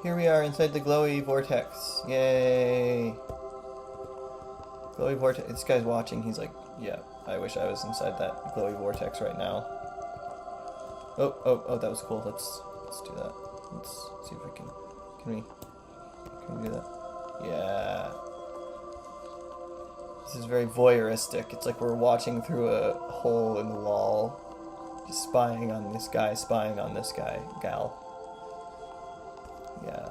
Here we are inside the glowy vortex. Yay! Glowy vortex. This guy's watching. He's like, yeah, I wish I was inside that glowy vortex right now. Oh, that was cool. Let's do that. Let's see if we can. Can we do that? Yeah. This is very voyeuristic. It's like we're watching through a hole in the wall, just spying on this guy, gal. Yeah.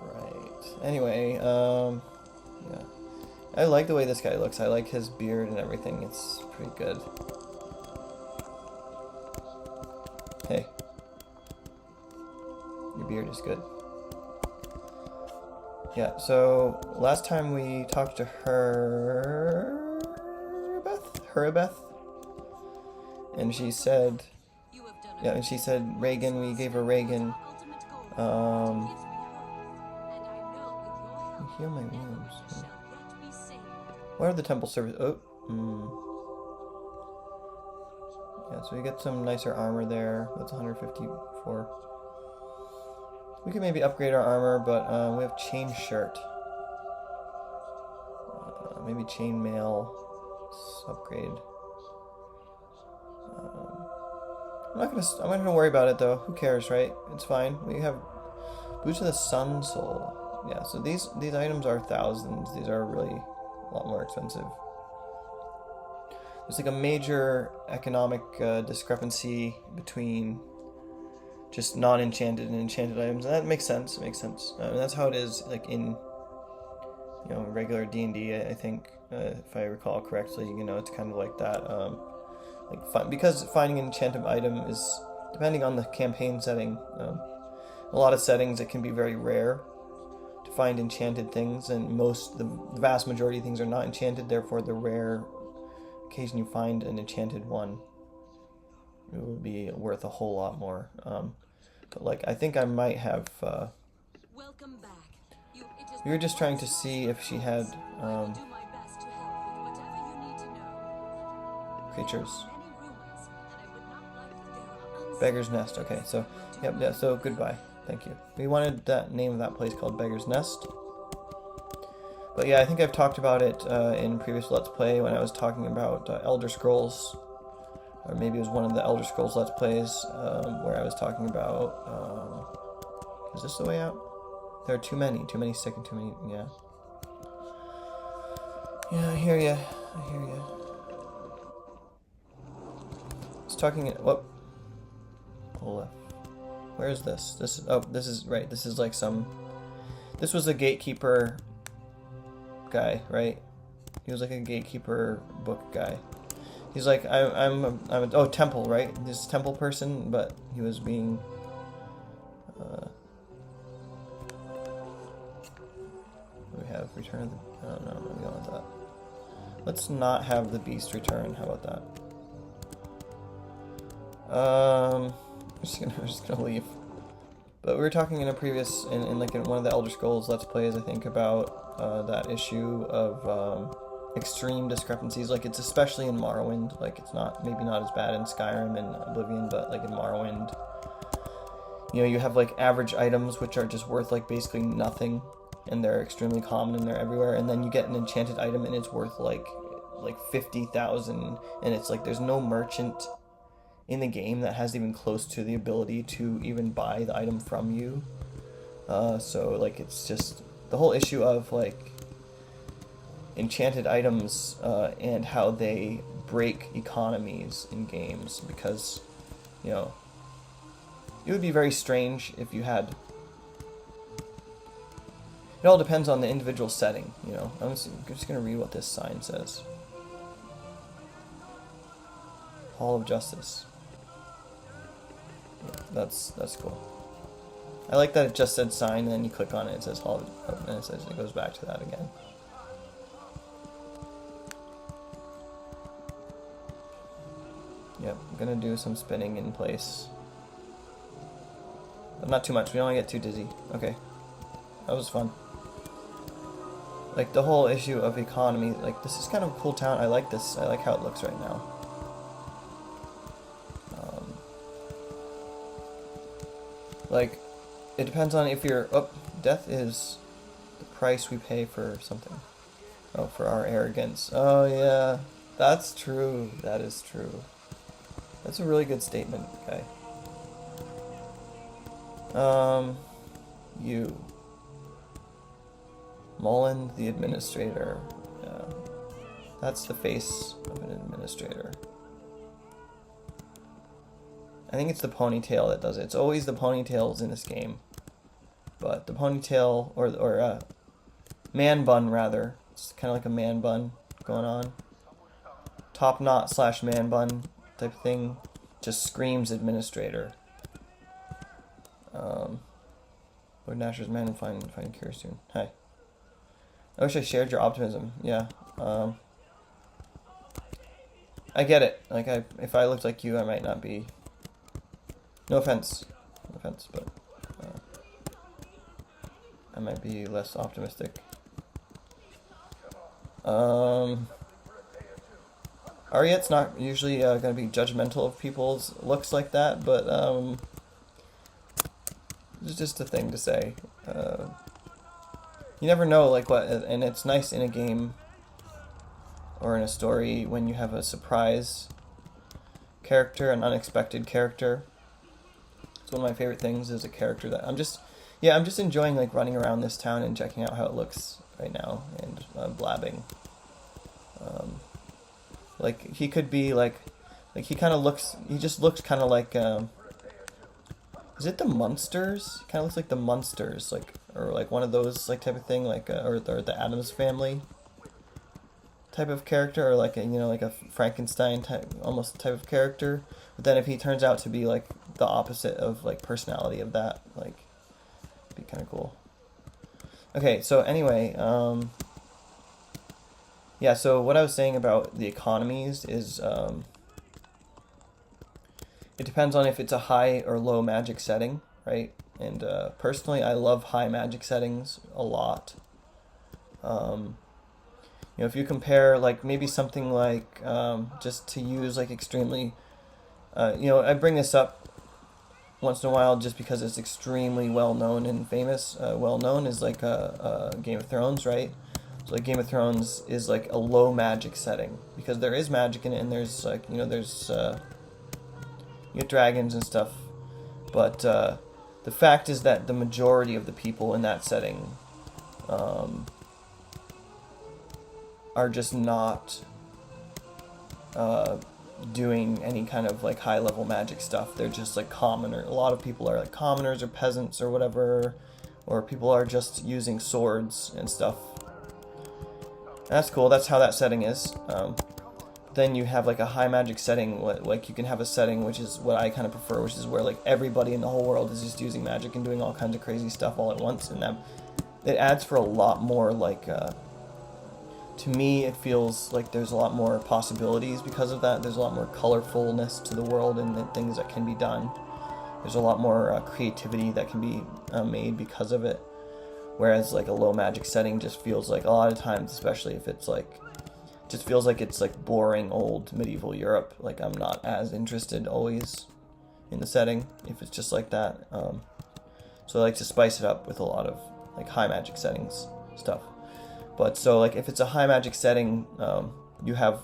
Right. Anyway, yeah. I like the way this guy looks. I like his beard and everything. It's pretty good. Hey. Your beard is good. Yeah, so last time we talked to Heribeth, and she said, Reagan, we gave her Reagan, heal my wounds. What are the temple service? Yeah, so we get some nicer armor there. That's 154. We could maybe upgrade our armor, but we have chain shirt. Maybe chain mail. Let's upgrade. I'm not gonna worry about it though. Who cares, right? It's fine. We have boots of the sun soul. Yeah, so these items are thousands. These are really a lot more expensive. There's like a major economic discrepancy between just non-enchanted and enchanted items, and that makes sense. It makes sense. And that's how it is, like in regular D&D. I think, if I recall correctly, it's kind of like that. Because finding an enchanted item is depending on the campaign setting. A lot of settings it can be very rare to find enchanted things, and the vast majority of things are not enchanted. Therefore, the rare occasion you find an enchanted one, it will be worth a whole lot more. But I think I might have. Welcome back. We were just trying to see if she had creatures. Beggar's Nest. Okay, so yeah. So goodbye. Thank you. We wanted that name of that place called Beggar's Nest. But yeah, I think I've talked about it in previous Let's Play when I was talking about Elder Scrolls. Or maybe it was one of the Elder Scrolls Let's Plays where I was talking about... is this the way out? There are too many sick and too many... Yeah. Yeah, I hear ya. I was talking... Whoop. Pull left. Where is this? This is... Right, this is like some... This was a gatekeeper guy, right? He was like a gatekeeper book guy. He's like, I'm a temple, right? This temple person, but he was being, what do we have? Return of the, oh no, we don't want that. Let's not have the beast return, how about that? I'm just gonna leave. But we were talking in a previous, in one of the Elder Scrolls Let's Plays, I think, about, that issue of, extreme discrepancies. Like, it's especially in Morrowind. Like, it's maybe not as bad in Skyrim and Oblivion, but like in Morrowind, you have like average items which are just worth like basically nothing, and they're extremely common and they're everywhere, and then you get an enchanted item and it's worth like 50,000, and it's like there's no merchant in the game that has even close to the ability to even buy the item from you. So like it's just the whole issue of like enchanted items and how they break economies in games, because it would be very strange if you had... It all depends on the individual setting, I'm just gonna read what this sign says. Hall of Justice. Yeah, that's cool. I like that it just said sign, and then you click on it, it says Hall of... and it goes back to that again. Yep, I'm gonna do some spinning in place. But not too much, we don't want to get too dizzy. Okay. That was fun. Like, the whole issue of economy, like, this is kind of a cool town. I like this. I like how it looks right now. Like, it depends on if you're... Oh, death is the price we pay for something. Oh, for our arrogance. Oh, yeah. That's true. That is true. That's a really good statement, guy. You. Mullen, the administrator. Yeah. That's the face of an administrator. I think it's the ponytail that does it. It's always the ponytails in this game. But the ponytail, or man bun rather. It's kind of like a man bun going on. Top knot / man bun type of thing. Just screams administrator. Lord Nasher's man and find cure soon. Hi. I wish I shared your optimism. Yeah. I get it. Like, if I looked like you, I might not be... No offense. No offense, but... I might be less optimistic. Ariette's not usually going to be judgmental of people's looks like that, but it's just a thing to say. You never know, like, what, and it's nice in a game or in a story when you have a surprise character, an unexpected character. It's one of my favorite things is a character that I'm just enjoying, like, running around this town and checking out how it looks right now and blabbing. Like, he could be like he just looks kind of like, is it the Munsters? Kind of looks like the Munsters, like, or like one of those, like, type of thing, like, or the Addams Family type of character, or like a, you know, like a Frankenstein type, almost type of character. But then if he turns out to be like the opposite of, like, personality of that, like, it'd be kind of cool. Okay, so anyway, yeah, so what I was saying about the economies is, it depends on if it's a high or low magic setting, right? And personally, I love high magic settings a lot. You know, if you compare, like, maybe something like, just to use, like, extremely, you know, I bring this up once in a while just because it's extremely well-known and famous. Well-known is, like, Game of Thrones, right? So, like, Game of Thrones is, like, a low magic setting because there is magic in it, and there's, like, you know, there's you get dragons and stuff, but the fact is that the majority of the people in that setting are just not doing any kind of, like, high level magic stuff. They're just, like, commoner. A lot of people are, like, commoners or peasants or whatever, or people are just using swords and stuff. That's cool. That's how that setting is. Then you have, like, a high magic setting. Like, you can have a setting which is what I kind of prefer, which is where, like, everybody in the whole world is just using magic and doing all kinds of crazy stuff all at once, and that it adds for a lot more, like, to me it feels like there's a lot more possibilities because of that. There's a lot more colorfulness to the world and the things that can be done. There's a lot more creativity that can be made because of it. Whereas, like, a low magic setting just feels like, a lot of times, especially if it's, like, just feels like it's, like, boring old medieval Europe. Like, I'm not as interested always in the setting if it's just like that. So I like to spice it up with a lot of, like, high magic settings stuff. But so, like, if it's a high magic setting, you have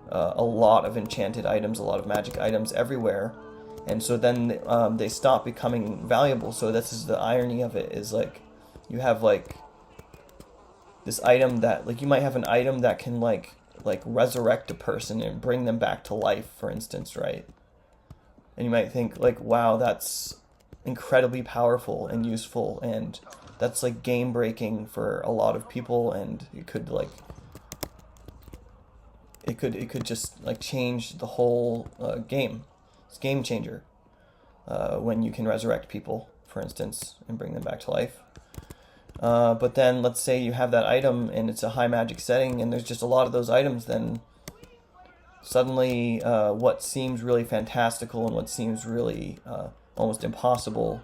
a lot of enchanted items, a lot of magic items everywhere, and so then they stop becoming valuable. So this is the irony of it, is, like, you have, like, this item that, like, you might have an item that can, like resurrect a person and bring them back to life, for instance, right? And you might think, like, wow, that's incredibly powerful and useful, and that's, like, game breaking for a lot of people, and it could, like, it could just, like, change the whole game. It's a game changer when you can resurrect people, for instance, and bring them back to life. But then let's say you have that item and it's a high magic setting and there's just a lot of those items, then suddenly what seems really fantastical and what seems really almost impossible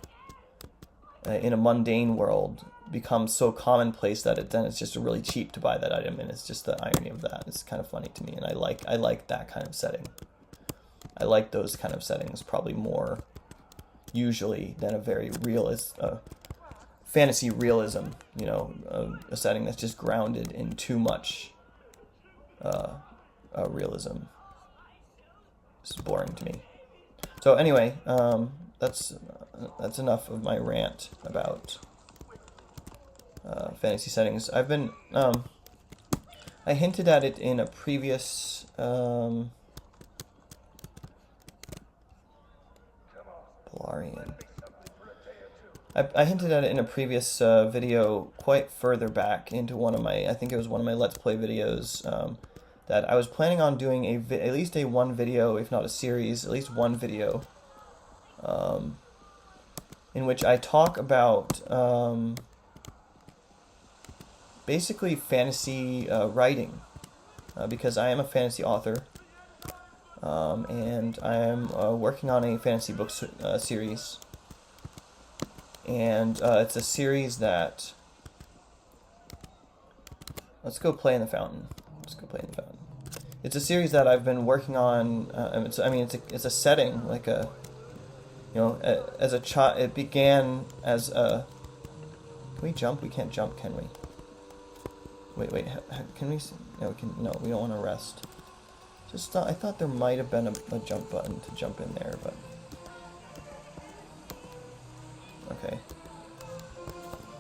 in a mundane world becomes so commonplace that then it's just really cheap to buy that item, and it's just the irony of that. It's kind of funny to me, and I like that kind of setting. I like those kind of settings probably more usually than a very fantasy realism, you know, a setting that's just grounded in too much realism. It's boring to me. So anyway, that's enough of my rant about fantasy settings. I hinted at it in a previous Polarian. I hinted at it in a previous video quite further back into one of my, I think it was one of my Let's Play videos, that I was planning on doing at least one video, if not a series, at least one video, in which I talk about basically fantasy writing, because I am a fantasy author, and I am working on a fantasy book series. And it's a series that... Let's go play in the fountain. It's a series that I've been working on. It's a setting, like a... You know, as a child, it began as a... Can we jump? We can't jump, can we? Wait, can we... No, we don't want to rest. I thought there might have been a jump button to jump in there, but... Okay.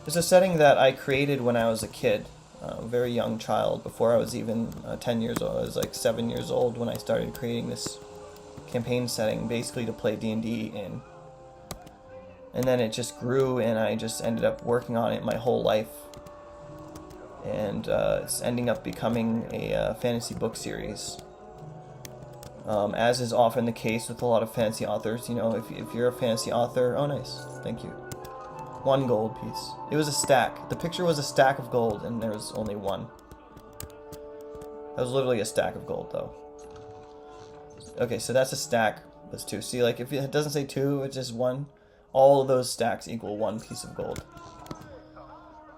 It's a setting that I created when I was a kid, a very young child, before I was even 10 years old. I was like 7 years old when I started creating this campaign setting, basically to play D&D in. And then it just grew, and I just ended up working on it my whole life. And it's ending up becoming a fantasy book series. As is often the case with a lot of fantasy authors, you know, if you're a fantasy author... Oh, nice. Thank you. 1 gold piece. It was a stack. The picture was a stack of gold, and there was only 1. That was literally a stack of gold, though. Okay, so that's a stack. That's 2. See, like, if it doesn't say 2, it's just 1. All of those stacks equal 1 piece of gold.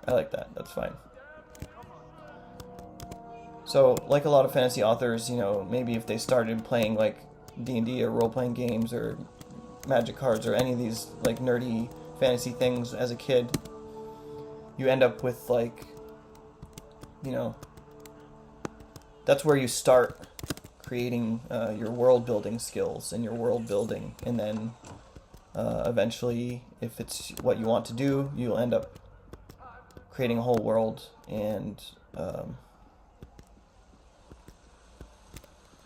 I like that. That's fine. So, like a lot of fantasy authors, you know, maybe if they started playing, like, D&D or role-playing games or magic cards or any of these, like, nerdy fantasy things as a kid, you end up with, like, you know, that's where you start creating your world-building skills and your world-building, and then eventually, if it's what you want to do, you'll end up creating a whole world and...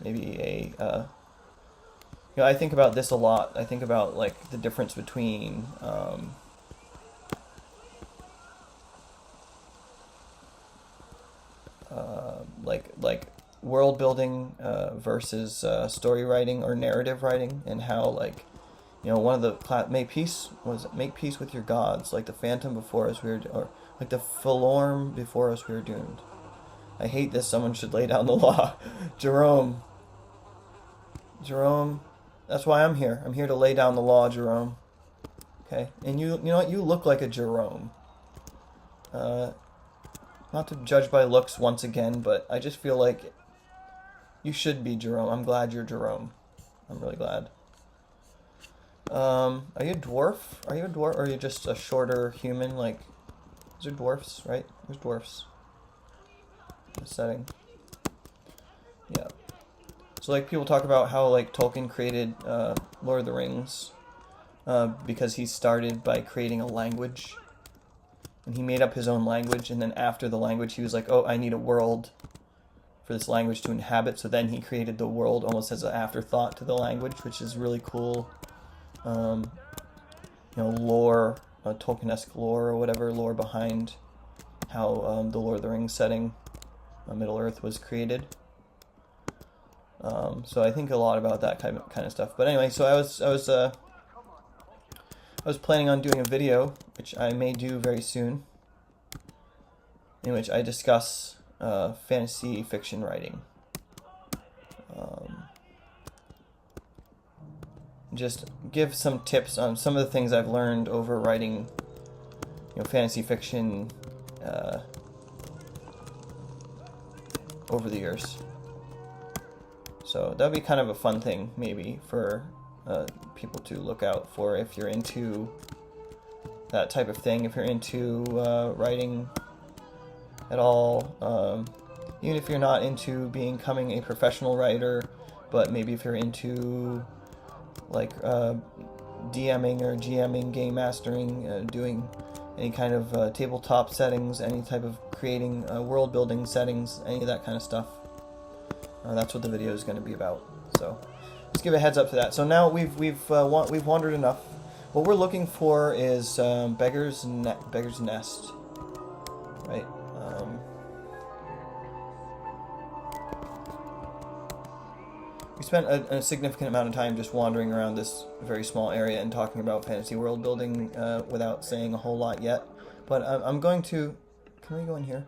maybe you know, I think about this a lot. I think about, like, the difference between like world building versus story writing or narrative writing, and how, like, you know, one of the make peace with your gods, like the phantom before us or like the Philorm before us we were doomed. I hate this. Someone should lay down the law. Jerome, that's why I'm here. I'm here to lay down the law, Jerome. Okay? And you know what? You look like a Jerome. Not to judge by looks once again, but I just feel like you should be Jerome. I'm glad you're Jerome. I'm really glad. Are you a dwarf? Are you a dwarf, or are you just a shorter human? Like, those are dwarfs, right? There's dwarfs. The setting. Yeah. So, like, people talk about how, like, Tolkien created Lord of the Rings because he started by creating a language, and he made up his own language, and then after the language he was like, oh, I need a world for this language to inhabit, so then he created the world almost as an afterthought to the language, which is really cool. You know, lore, Tolkien-esque lore or whatever, lore behind how the Lord of the Rings setting, Middle-earth, was created. So I think a lot about that kind of stuff. But anyway, so I was planning on doing a video, which I may do very soon, in which I discuss fantasy fiction writing. Just give some tips on some of the things I've learned over writing, you know, fantasy fiction over the years. So that would be kind of a fun thing, maybe, for people to look out for if you're into that type of thing. If you're into writing at all, even if you're not into becoming a professional writer, but maybe if you're into like DMing or GMing, game mastering, doing any kind of tabletop settings, any type of creating world building settings, any of that kind of stuff. That's what the video is going to be about. So just give a heads up to that. So now we've wandered enough. What we're looking for is Beggar's Nest, right? We spent a significant amount of time just wandering around this very small area and talking about fantasy world building without saying a whole lot yet. But I'm going to... Can we go in here?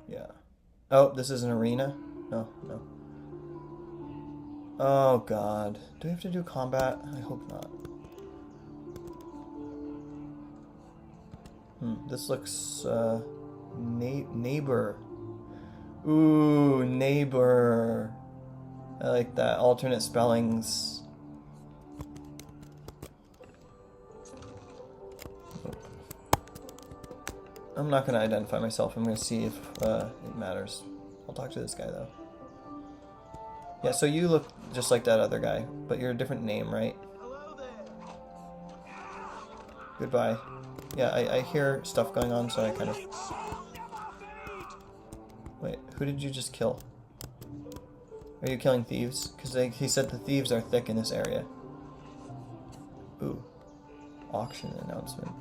Yeah. Oh, this is an arena? No. Oh, God. Do we have to do combat? I hope not. This looks... neighbor. Ooh, neighbor. I like that. Alternate spellings. I'm not going to identify myself. I'm going to see if it matters. I'll talk to this guy, though. Yeah, so you look just like that other guy, but you're a different name, right? Goodbye. Yeah, I hear stuff going on, so I kind of... Wait, who did you just kill? Are you killing thieves? Because he said the thieves are thick in this area. Ooh. Auction announcement.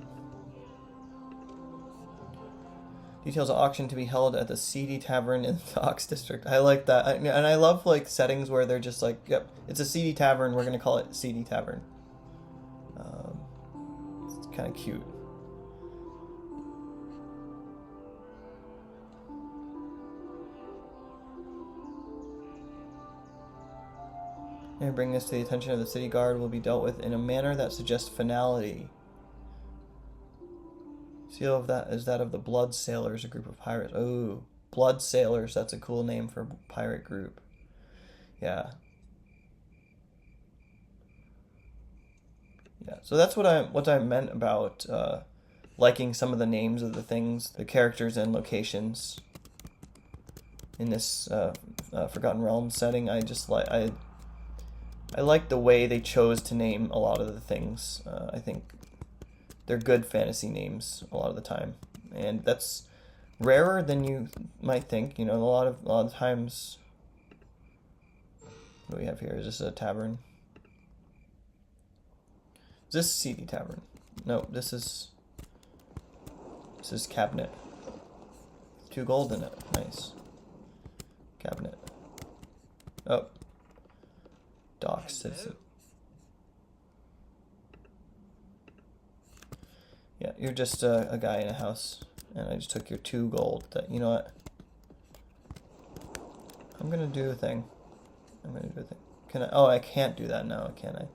Details of auction to be held at the seedy tavern in the Ox District. I like that. And I love like settings where they're just like, yep, it's a seedy tavern, we're going to call it seedy tavern. It's kind of cute. And bring this to the attention of the city guard will be dealt with in a manner that suggests finality. Seal of that is that of the Blood Sailors, a group of pirates. Oh, Blood Sailors, that's a cool name for a pirate group. Yeah. Yeah, so that's what I meant about liking some of the names of the things, the characters and locations in this Forgotten Realms setting. I just like I like the way they chose to name a lot of the things. I think they're good fantasy names a lot of the time, and that's rarer than you might think. You know, a lot of times. What do we have here? Is this a tavern? Is this seedy tavern? No, this is cabinet. 2 gold in it. Nice. Cabinet. Oh. Dock citizen. Yeah, you're just a guy in a house, and I just took your 2 gold. That, you know what? I'm gonna do a thing. Can I? Oh, I can't do that now, can I?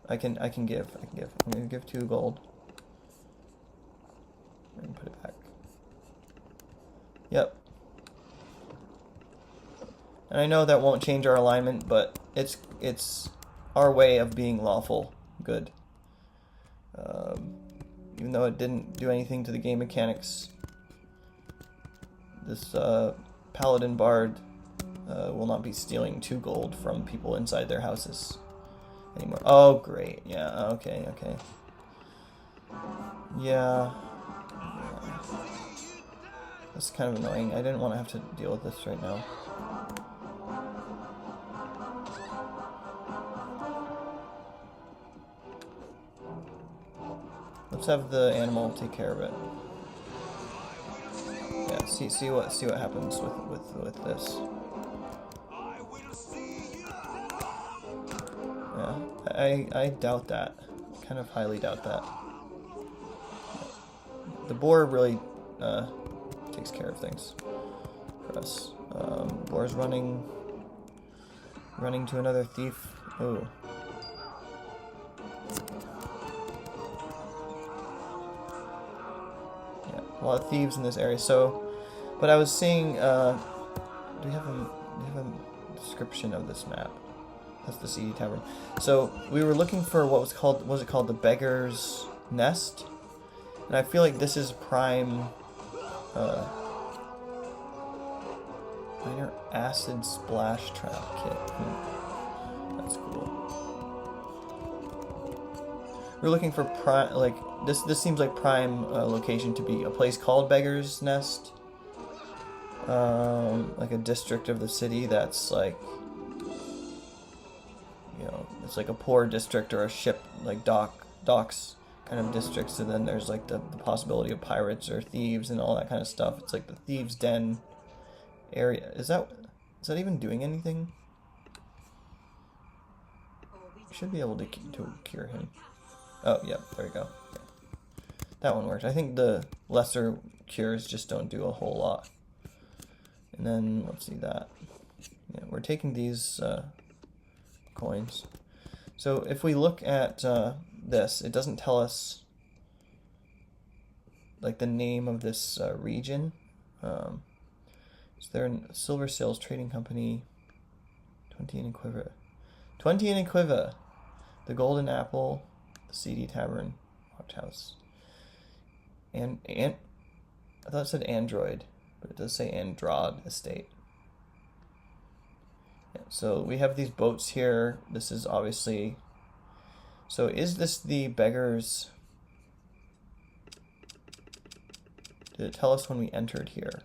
I can give. I'm gonna give 2 gold. And put it back. Yep. And I know that won't change our alignment, but it's our way of being lawful good. Even though it didn't do anything to the game mechanics, this paladin bard will not be stealing 2 gold from people inside their houses anymore. Oh, great. Yeah, okay. Yeah. That's kind of annoying. I didn't want to have to deal with this right now. Let's have the animal take care of it. Yeah, see what happens with this. Yeah, I doubt that. Kind of highly doubt that. The boar really takes care of things for us. Boar's running to another thief. Oh. A lot of thieves in this area. So, but I was seeing. Do we have a description of this map. That's the CD Tavern. So we were looking for what was it called? The Beggar's Nest? And I feel like this is prime minor acid splash trap kit. That's cool. We're looking for prime, like this seems like prime location to be a place called Beggar's Nest. Like a district of the city that's like, you know, it's like a poor district or a ship, like docks kind of district. So then there's like the possibility of pirates or thieves and all that kind of stuff. It's like the thieves' den area. Is that even doing anything? Should be able to cure him. Oh, yeah, there we go. Okay. That one worked. I think the lesser cures just don't do a whole lot. And then, let's see that. Yeah, we're taking these coins. So if we look at this, it doesn't tell us like the name of this region. Is there a Silver Sales Trading Company? 20 in Equiva. 20 in Equiva. The Golden Apple. The CD Tavern. Watch House. And I thought it said Android, but it does say Andrade Estate. Yeah, so we have these boats here. This is obviously... So is this the Beggar's... Did it tell us when we entered here?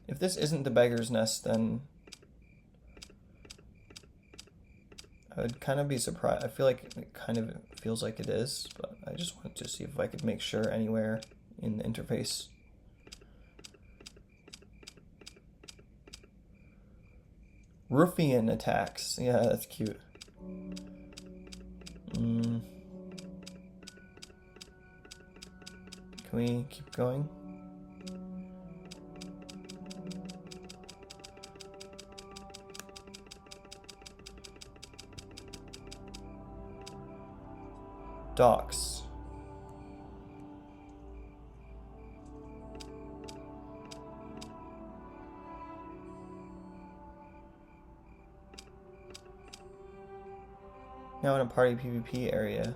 If this isn't the Beggar's Nest, then I would kind of be surprised. I feel like it kind of feels like it is, but I just wanted to see if I could make sure anywhere in the interface. Ruffian attacks. Yeah, that's cute. Can we keep going? Docks. Now in a party PvP area.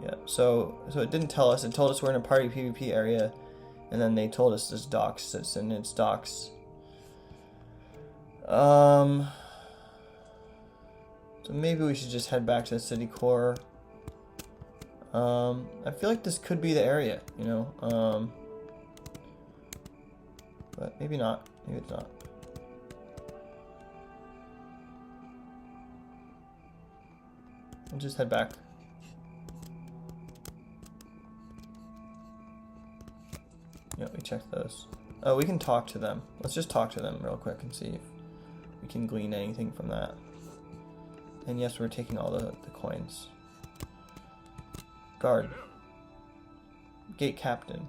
Yeah, so it didn't tell us. It told us we're in a party PvP area, and then they told us this docks. It's in its docks. So maybe we should just head back to the city core. I feel like this could be the area, you know. But maybe not. Maybe it's not. We'll just head back. Yeah, we checked those. Oh, we can talk to them. Let's just talk to them real quick and see if we can glean anything from that. And yes, we're taking all the coins. Guard. Gate captain.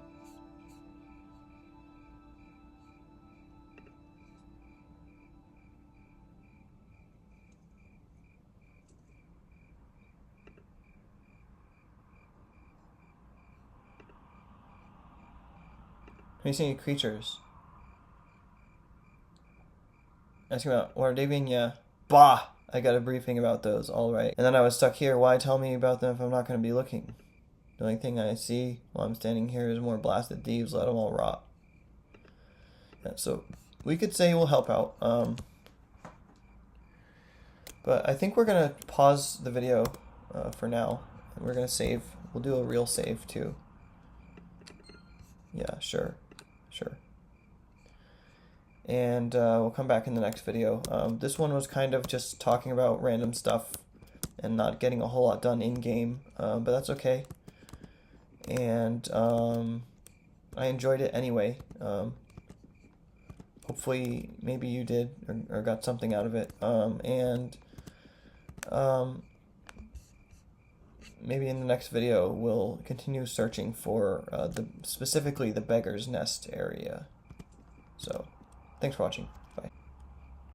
Have you seen any creatures? Asking about Wardavian, yeah. Bah! I got a briefing about those, alright. And then I was stuck here. Why tell me about them if I'm not going to be looking? The only thing I see while I'm standing here is more blasted thieves. Let them all rot. Yeah, so we could say we'll help out. But I think we're going to pause the video for now. And we're going to save. We'll do a real save too. Yeah, sure. Sure. And we'll come back in the next video. This one was kind of just talking about random stuff and not getting a whole lot done in-game, but that's okay. And I enjoyed it anyway. Hopefully, maybe you did or got something out of it. Maybe in the next video, we'll continue searching for specifically the Beggar's Nest area. So, thanks for watching.